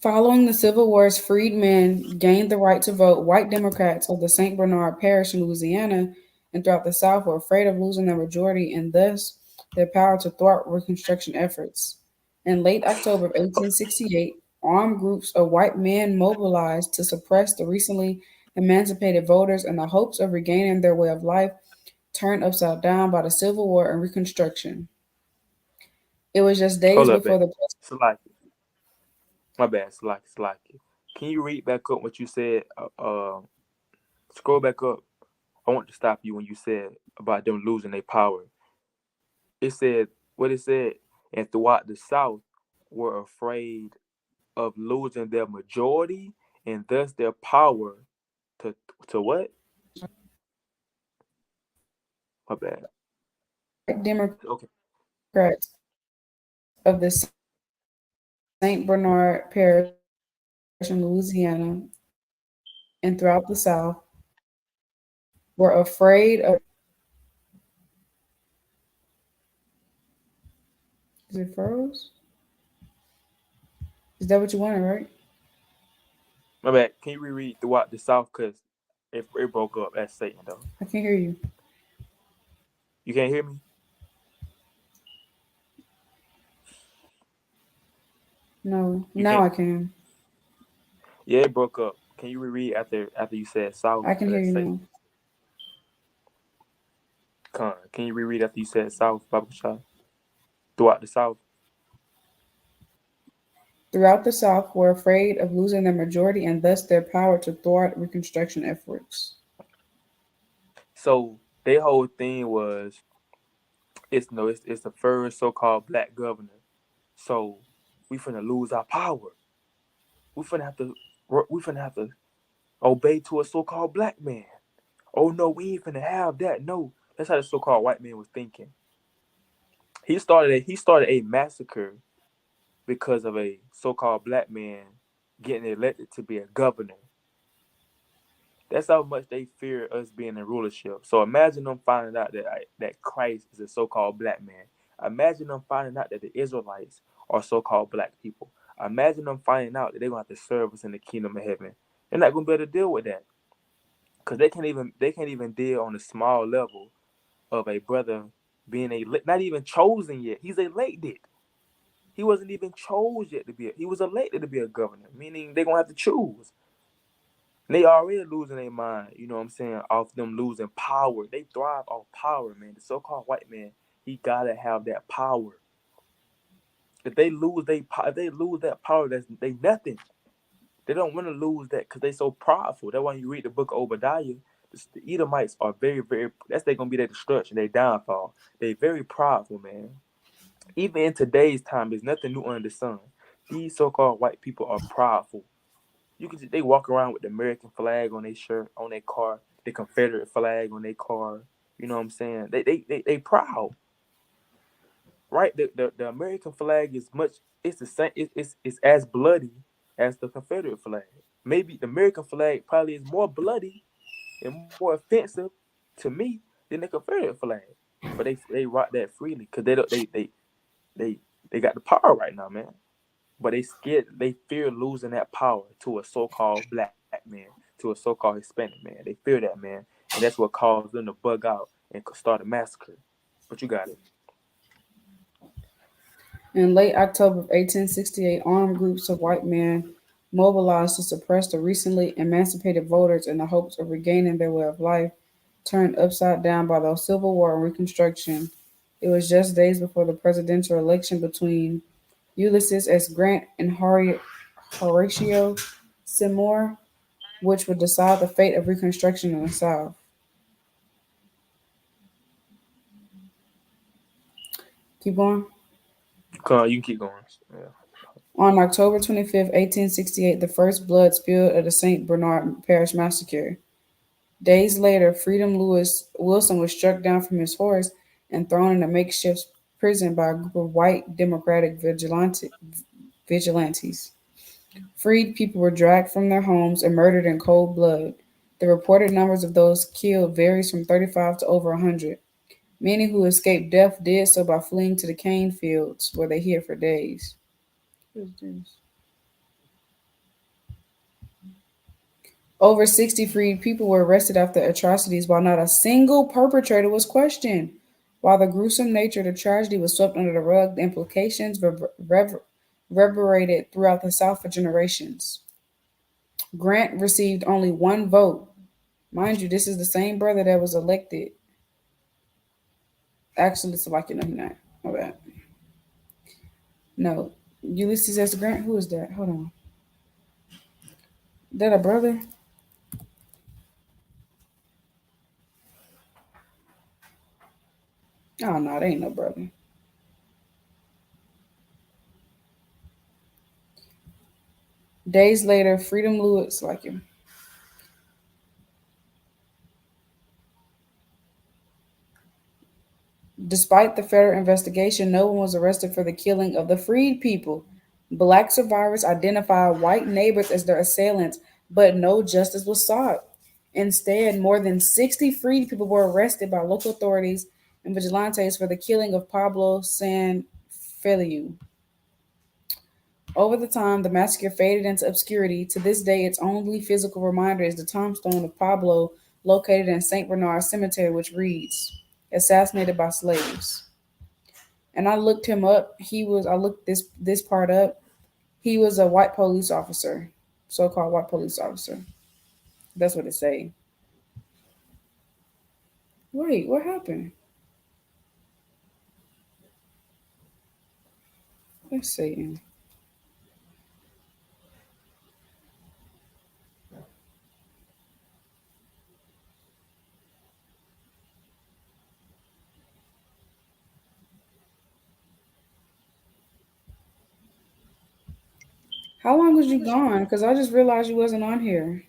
Following the Civil War's freedmen gained the right to vote. White Democrats of the St. Bernard Parish in Louisiana and throughout the South were afraid of losing their majority and thus their power to thwart Reconstruction efforts. In late October of 1868, armed groups of white men mobilized to suppress the recently emancipated voters in the hopes of regaining their way of life turned upside down by the Civil War and Reconstruction. It was just days Hold up, before babe. the Salaki. My bad, Salaki. Can you read back up what you said? Scroll back up. I want to stop you when you said about them losing their power. It said what it said, and throughout the South were afraid of losing their majority and thus their power to to what? My bad. Okay. Democrats of the St. Bernard Parish in Louisiana and throughout the South were afraid of. Is it froze? Is that what you wanted, right? My bad. Can you reread throughout the South? Cause it broke up. That's Satan though. I can't hear you. You can't hear me? No, You now can't. I can. Yeah, it broke up. Can you reread after you said South? I can Cause hear that's you Satan. now. Can you reread after you said South, Baba Shah? Throughout the South. Throughout the South were afraid of losing their majority and thus their power to thwart Reconstruction efforts. So their whole thing was it's the first so-called black governor. So we finna lose our power. We finna have to obey to a so-called black man. Oh no, we ain't finna have that. No, that's how the so-called white man was thinking. He started a massacre because of a so-called black man getting elected to be a governor. That's how much they fear us being in rulership. So imagine them finding out that Christ is a so-called black man. Imagine them finding out that the Israelites are so-called black people. Imagine them finding out that they're gonna have to serve us in the kingdom of heaven. They're not gonna be able to deal with that because they can't even deal on a small level of a brother being not even chosen yet. He's elected. He wasn't even chosen yet to be. He was elected to be a governor, meaning they're gonna have to choose. And they already losing their mind, you know what I'm saying, off them losing power. They thrive off power, man. The so-called white man, he gotta have that power. If they lose that power, they nothing. They don't want to lose that because they so prideful. That's why you read the book of Obadiah. The Edomites are very, very. That's they gonna be their destruction, their downfall. They very prideful, man. Even in today's time, there's nothing new under the sun. These so-called white people are prideful. They walk around with the American flag on their shirt, on their car, the Confederate flag on their car. You know what I'm saying? They proud, right? The American flag is much. It's the same. It's as bloody as the Confederate flag. Maybe the American flag probably is more bloody and more offensive to me than the Confederate flag. But they rock that freely because they don't they they got the power right now, man. But they fear losing that power to a so-called black man, to a so-called Hispanic man. They fear that, man, and that's what caused them to bug out and start a massacre. But you got it. In late October of 1868, armed groups of white men mobilized to suppress the recently emancipated voters in the hopes of regaining their way of life, turned upside down by the Civil War and Reconstruction. It was just days before the presidential election between Ulysses S. Grant and Horatio Seymour, which would decide the fate of Reconstruction in the South. Keep going. Come on, you can keep going. Yeah. On October 25th, 1868, the first blood spilled at the St. Bernard Parish massacre. Days later, Freedom Lewis Wilson was struck down from his horse and thrown in a makeshift prison by a group of white Democratic vigilantes. Freed people were dragged from their homes and murdered in cold blood. The reported numbers of those killed varies from 35 to over 100. Many who escaped death did so by fleeing to the cane fields, where they hid for days. What is this? Over 60 freed people were arrested after atrocities while not a single perpetrator was questioned. While the gruesome nature of the tragedy was swept under the rug, the implications reverberated throughout the South for generations. Grant received only one vote. Mind you, this is the same brother that was elected. Actually, it's like, he's not. My bad. No. Ulysses S. Grant? Who is that? Hold on. That a brother? Oh, no, they ain't no brother. Days later, Freedom Lewis, like him. Despite the federal investigation, no one was arrested for the killing of the freed people. Black survivors identified white neighbors as their assailants, but no justice was sought. Instead, more than 60 freed people were arrested by local authorities and vigilantes for the killing of Pablo San Feliu. Over the time, the massacre faded into obscurity. To this day, its only physical reminder is the tombstone of Pablo, located in St. Bernard Cemetery, which reads, "Assassinated by slaves." And I looked him up. I looked this part up. He was a white police officer, so-called white police officer. That's what it say. Wait, what happened? Let's see. How long was you gone? Because I just realized you wasn't on here.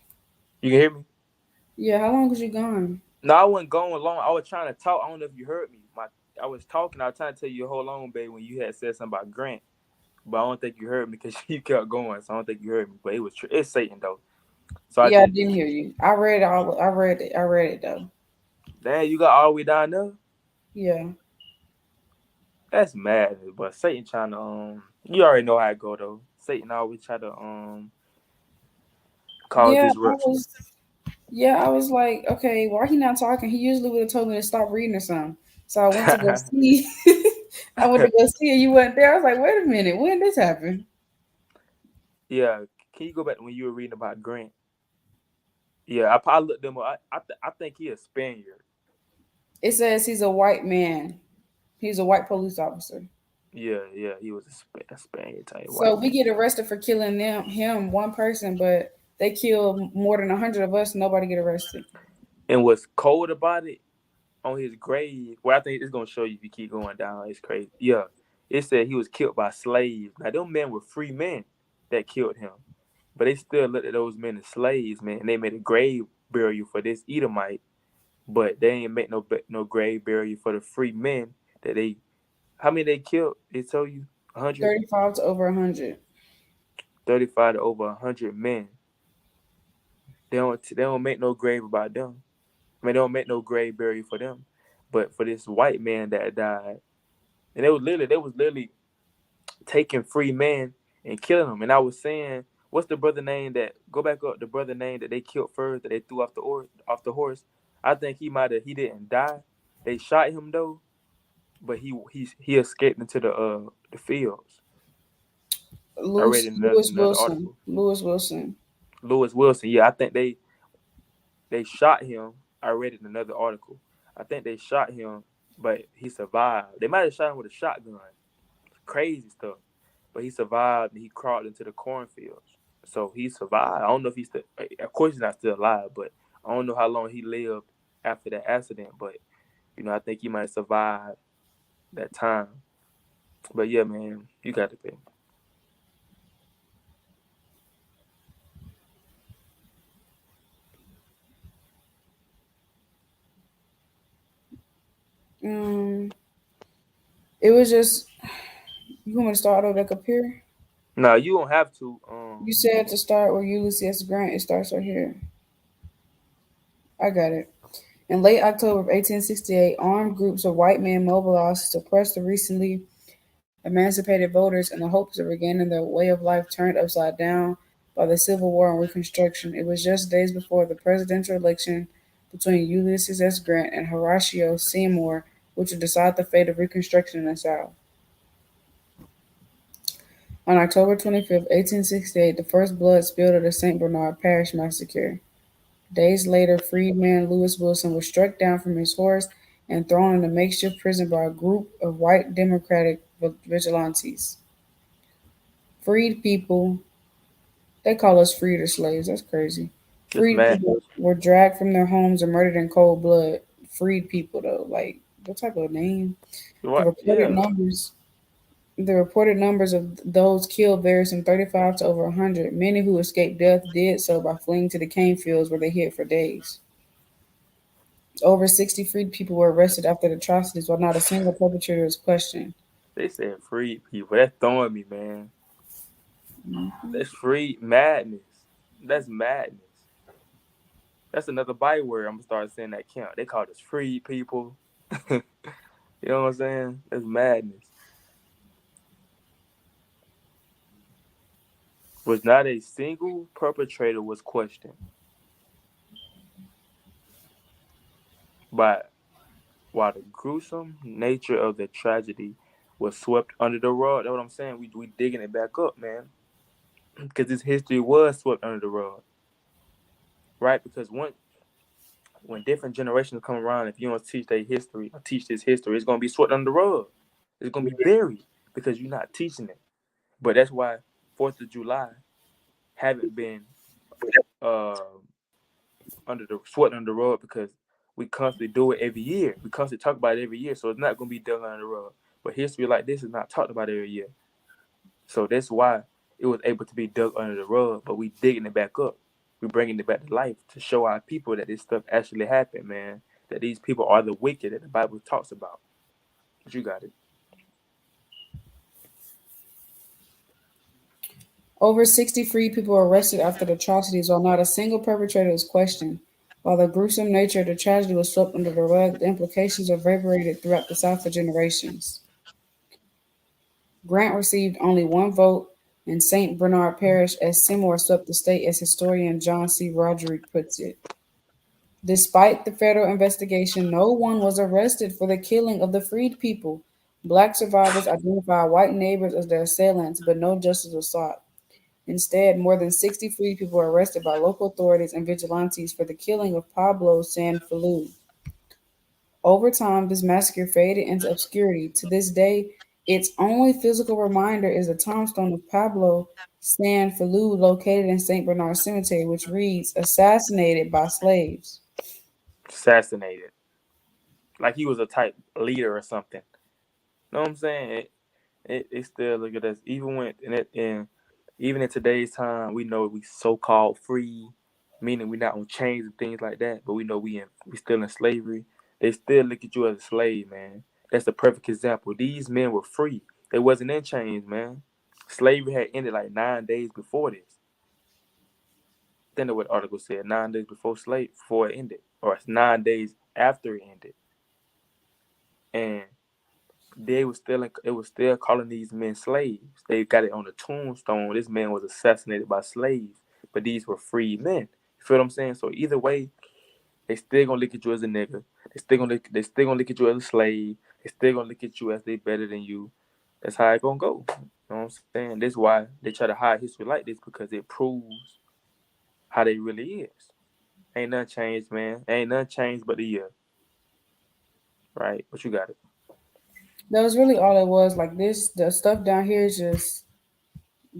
You can hear me? Yeah, how long was you gone? No, I wasn't going long. I was trying to talk. I don't know if you heard me. I was talking. I was trying to tell you hold on, babe, when you had said something about Grant. But I don't think you heard me because you kept going. So I don't think you heard me. But it's Satan though. So I Yeah, I just didn't hear you. I read all. I read it. I read it though. damn, you got all the way down there. Yeah. That's mad. But Satan trying to you already know how it go though. Satan always try to cause Yeah, I disruption. was. Yeah, I was like, okay, why he not talking? He usually would have told me to stop reading or something. So I went to go see. I went to go see it. You weren't there. I was like, wait a minute, when did this happen? Yeah, can you go back to when you were reading about Grant? Yeah, I probably looked them up. I think he a Spaniard. It says he's a white man. He's a white police officer. Yeah, he was a Spaniard type So white we man. get arrested for killing him, one person, but they kill more than 100 of us. Nobody get arrested. And what's cold about it, on his grave, well, I think it's gonna show you if you keep going down. It's crazy. Yeah, it said he was killed by slaves. Now, them men were free men that killed him, but they still looked at those men as slaves, man. And they made a grave burial for this Edomite, but they ain't make no grave burial for the free men that they. How many they killed? They told you 100, 35 to over 100. 35 to over 100 men. They don't make no grave about them. I mean, they don't make no grave burial for them, but for this white man that died, and they was literally taking free men and killing them. And I was saying, what's the brother name that go back up? The brother name that they killed first, that they threw off the horse. I think he didn't die. They shot him though, but he escaped into the fields. I read in Lewis another Wilson. article. Lewis Wilson. Lewis Wilson. Yeah, I think they shot him. I read in another article. I think they shot him, but he survived. They might have shot him with a shotgun. Crazy stuff. But he survived and he crawled into the cornfields. So he survived. I don't know if he's still, of course, he's not still alive, but I don't know how long he lived after that accident. But, I think he might survive that time. But yeah, man, you got to pay. Um, it was just, you want me to start over back up here? No, you don't have to. You said to start where Ulysses Grant, it starts right here. I got it. In late October of 1868, armed groups of white men mobilized to suppress the recently emancipated voters in the hopes of regaining their way of life turned upside down by the Civil War and Reconstruction. It was just days before the presidential election between Ulysses S. Grant and Horatio Seymour, which would decide the fate of Reconstruction in the South. On October 25th, 1868, the first blood spilled at the St. Bernard Parish massacre. Days later, freedman Lewis Wilson was struck down from his horse and thrown in a makeshift prison by a group of white Democratic vigilantes. Freed people, they call us freed or slaves, that's crazy. It's Freed people madness. were dragged from their homes and murdered in cold blood. Freed people, though, like, what type of name? The What? reported Yeah, numbers The reported numbers of those killed varies from 35 to over 100. Many who escaped death did so by fleeing to the cane fields where they hid for days. Over 60 freed people were arrested after the atrocities, while not a single perpetrator was questioned. they said free people. That's throwing me, man. Mhm. That's free madness. That's madness. That's another byword. I'm gonna start saying that count. They call us free people. You know what I'm saying? That's madness. Was not a single perpetrator was questioned, but while the gruesome nature of the tragedy was swept under the rug. That's what I'm saying. We digging it back up, man, because this history was swept under the rug, right? Because when different generations come around, if you don't teach their history or teach this history, it's gonna be swept under the rug. It's gonna be buried because you're not teaching it. But that's why July 4th haven't been uh under the swept under the rug because we constantly do it every year. We constantly talk about it every year, so it's not gonna be dug under the rug. But history like this is not talked about every year, so that's why it was able to be dug under the rug. But we digging it back up. We bringing it back to life to show our people that this stuff actually happened, man. That these people are the wicked that the Bible talks about. But you got it. Over 60 freed people were arrested after the atrocities, while not a single perpetrator was questioned. While the gruesome nature of the tragedy was swept under the rug, the implications reverberated throughout the South for generations. Grant received only one vote in St. Bernard Parish as Seymour swept the state, as historian John C. Roderick puts it. Despite the federal investigation, no one was arrested for the killing of the freed people. Black survivors identified white neighbors as their assailants, but no justice was sought. Instead, more than 60 freed people were arrested by local authorities and vigilantes for the killing of Pablo Sanfilippo. Over time, this massacre faded into obscurity. To this day, Its only physical reminder is a tombstone of Pablo San Feliu located in St. Bernard Cemetery, which reads, assassinated by slaves. Assassinated. Like he was a type leader or something. Know what I'm saying? It still look at us. Even when even in today's time, we know we so called free, meaning we not on chains and things like that. But we know we still in slavery. They still look at you as a slave, man. That's the perfect example. These men were free. They wasn't in chains, man. Slavery had ended like 9 days before this. Then what the article said, 9 days before it ended, or 9 days after it ended, and it was still calling these men slaves. They got it on the tombstone. This man was assassinated by slaves, but these were free men. You feel what I'm saying? So either way, they still gonna look at you as a nigga. They still gonna look at you as a slave. They still gonna look at you as they better than you. That's how it gonna go. You know what I'm saying? That's why they try to hide history like this, because it proves how they really is. Ain't nothing changed, man. Ain't nothing changed but the year. Right? But you got it. That was really all it was. Like this, the stuff down here is just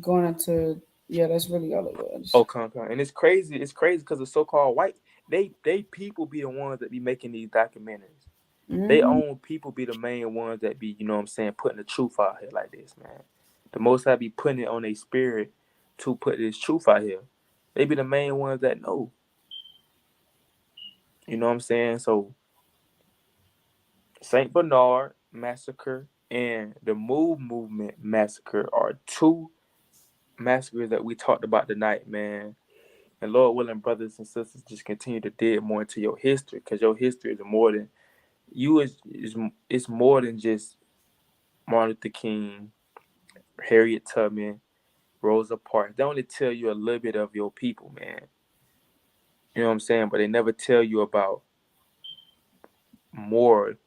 going into, yeah, that's really all it was. Oh, con. And it's crazy. It's crazy because the so-called white, they people be the ones that be making these documentaries. They Hmm. own people be the main ones that be, you know what I'm saying, putting the truth out here like this, man. The most I be putting it on their spirit to put this truth out here. They be the main ones that know. You know what I'm saying? So Saint Bernard massacre and the Move movement massacre are two massacres that we talked about tonight, man. And Lord willing, brothers and sisters, just continue to dig more into your history, because your history is more than you is it's more than just Martin Luther King, Harriet Tubman, Rosa Parks. They only tell you a little bit of your people, man. You know what I'm saying? But they never tell you about more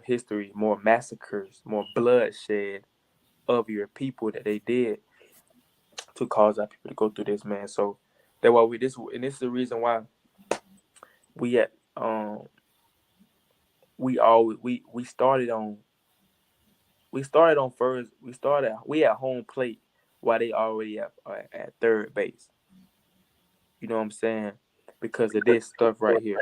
history, more massacres, more bloodshed of your people that they did to cause our people to go through this, man. So that's why this is the reason why we at we always we started on first. We at home plate while they already at third base. You know what I'm saying? Because of this stuff right here,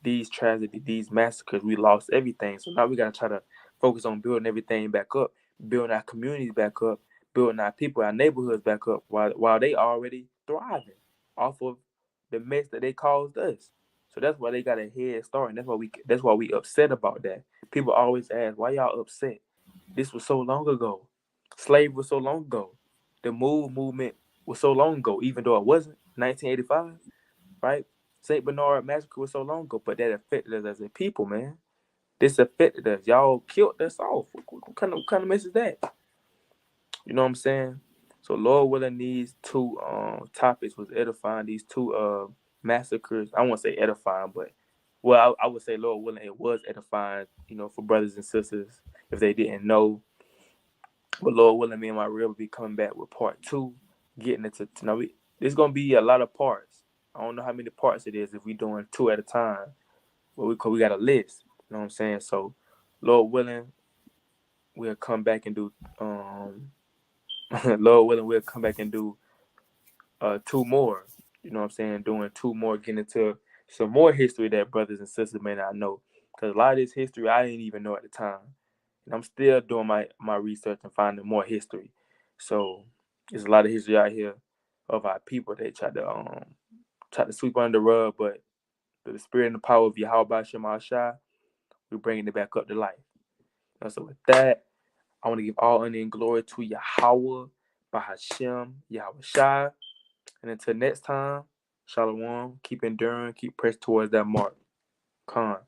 these tragedies, these massacres, we lost everything. So now we gotta try to focus on building everything back up, building our communities back up, building our people, our neighborhoods back up, while they already thriving off of the mess that they caused us. So that's why they got a head start, and that's why we upset about that. People always ask, why y'all upset? This was so long ago. Slavery was so long ago. The movement was so long ago, even though it wasn't 1985, right? Saint Bernard massacre was so long ago, but that affected us as a people, man. This affected us. Y'all killed us off. What kind of mess is that? You know what I'm saying? So Lord willing, these two topics was edifying. These two massacres. I won't say edifying, but well, I would say Lord willing, it was edifying. You know, for brothers and sisters if they didn't know. But Lord willing, me and my real will be coming back with part two, getting into there's gonna be a lot of parts. I don't know how many parts it is if we doing two at a time, but we got a list. You know what I'm saying? So, Lord willing, we'll come back and do Lord willing, we'll come back and do two more. You know what I'm saying? Doing two more, getting into some more history that brothers and sisters may not know. Because a lot of this history I didn't even know at the time. And I'm still doing my research and finding more history. So there's a lot of history out here of our people that try to sweep under the rug, but the spirit and the power of Yahweh Shem Shai, we're bringing it back up to life. So with that, I want to give all honor and glory to Yahweh, Bahashem, Yahweh Shai. And until next time, Shalom, keep enduring, keep pressed towards that mark. Khan.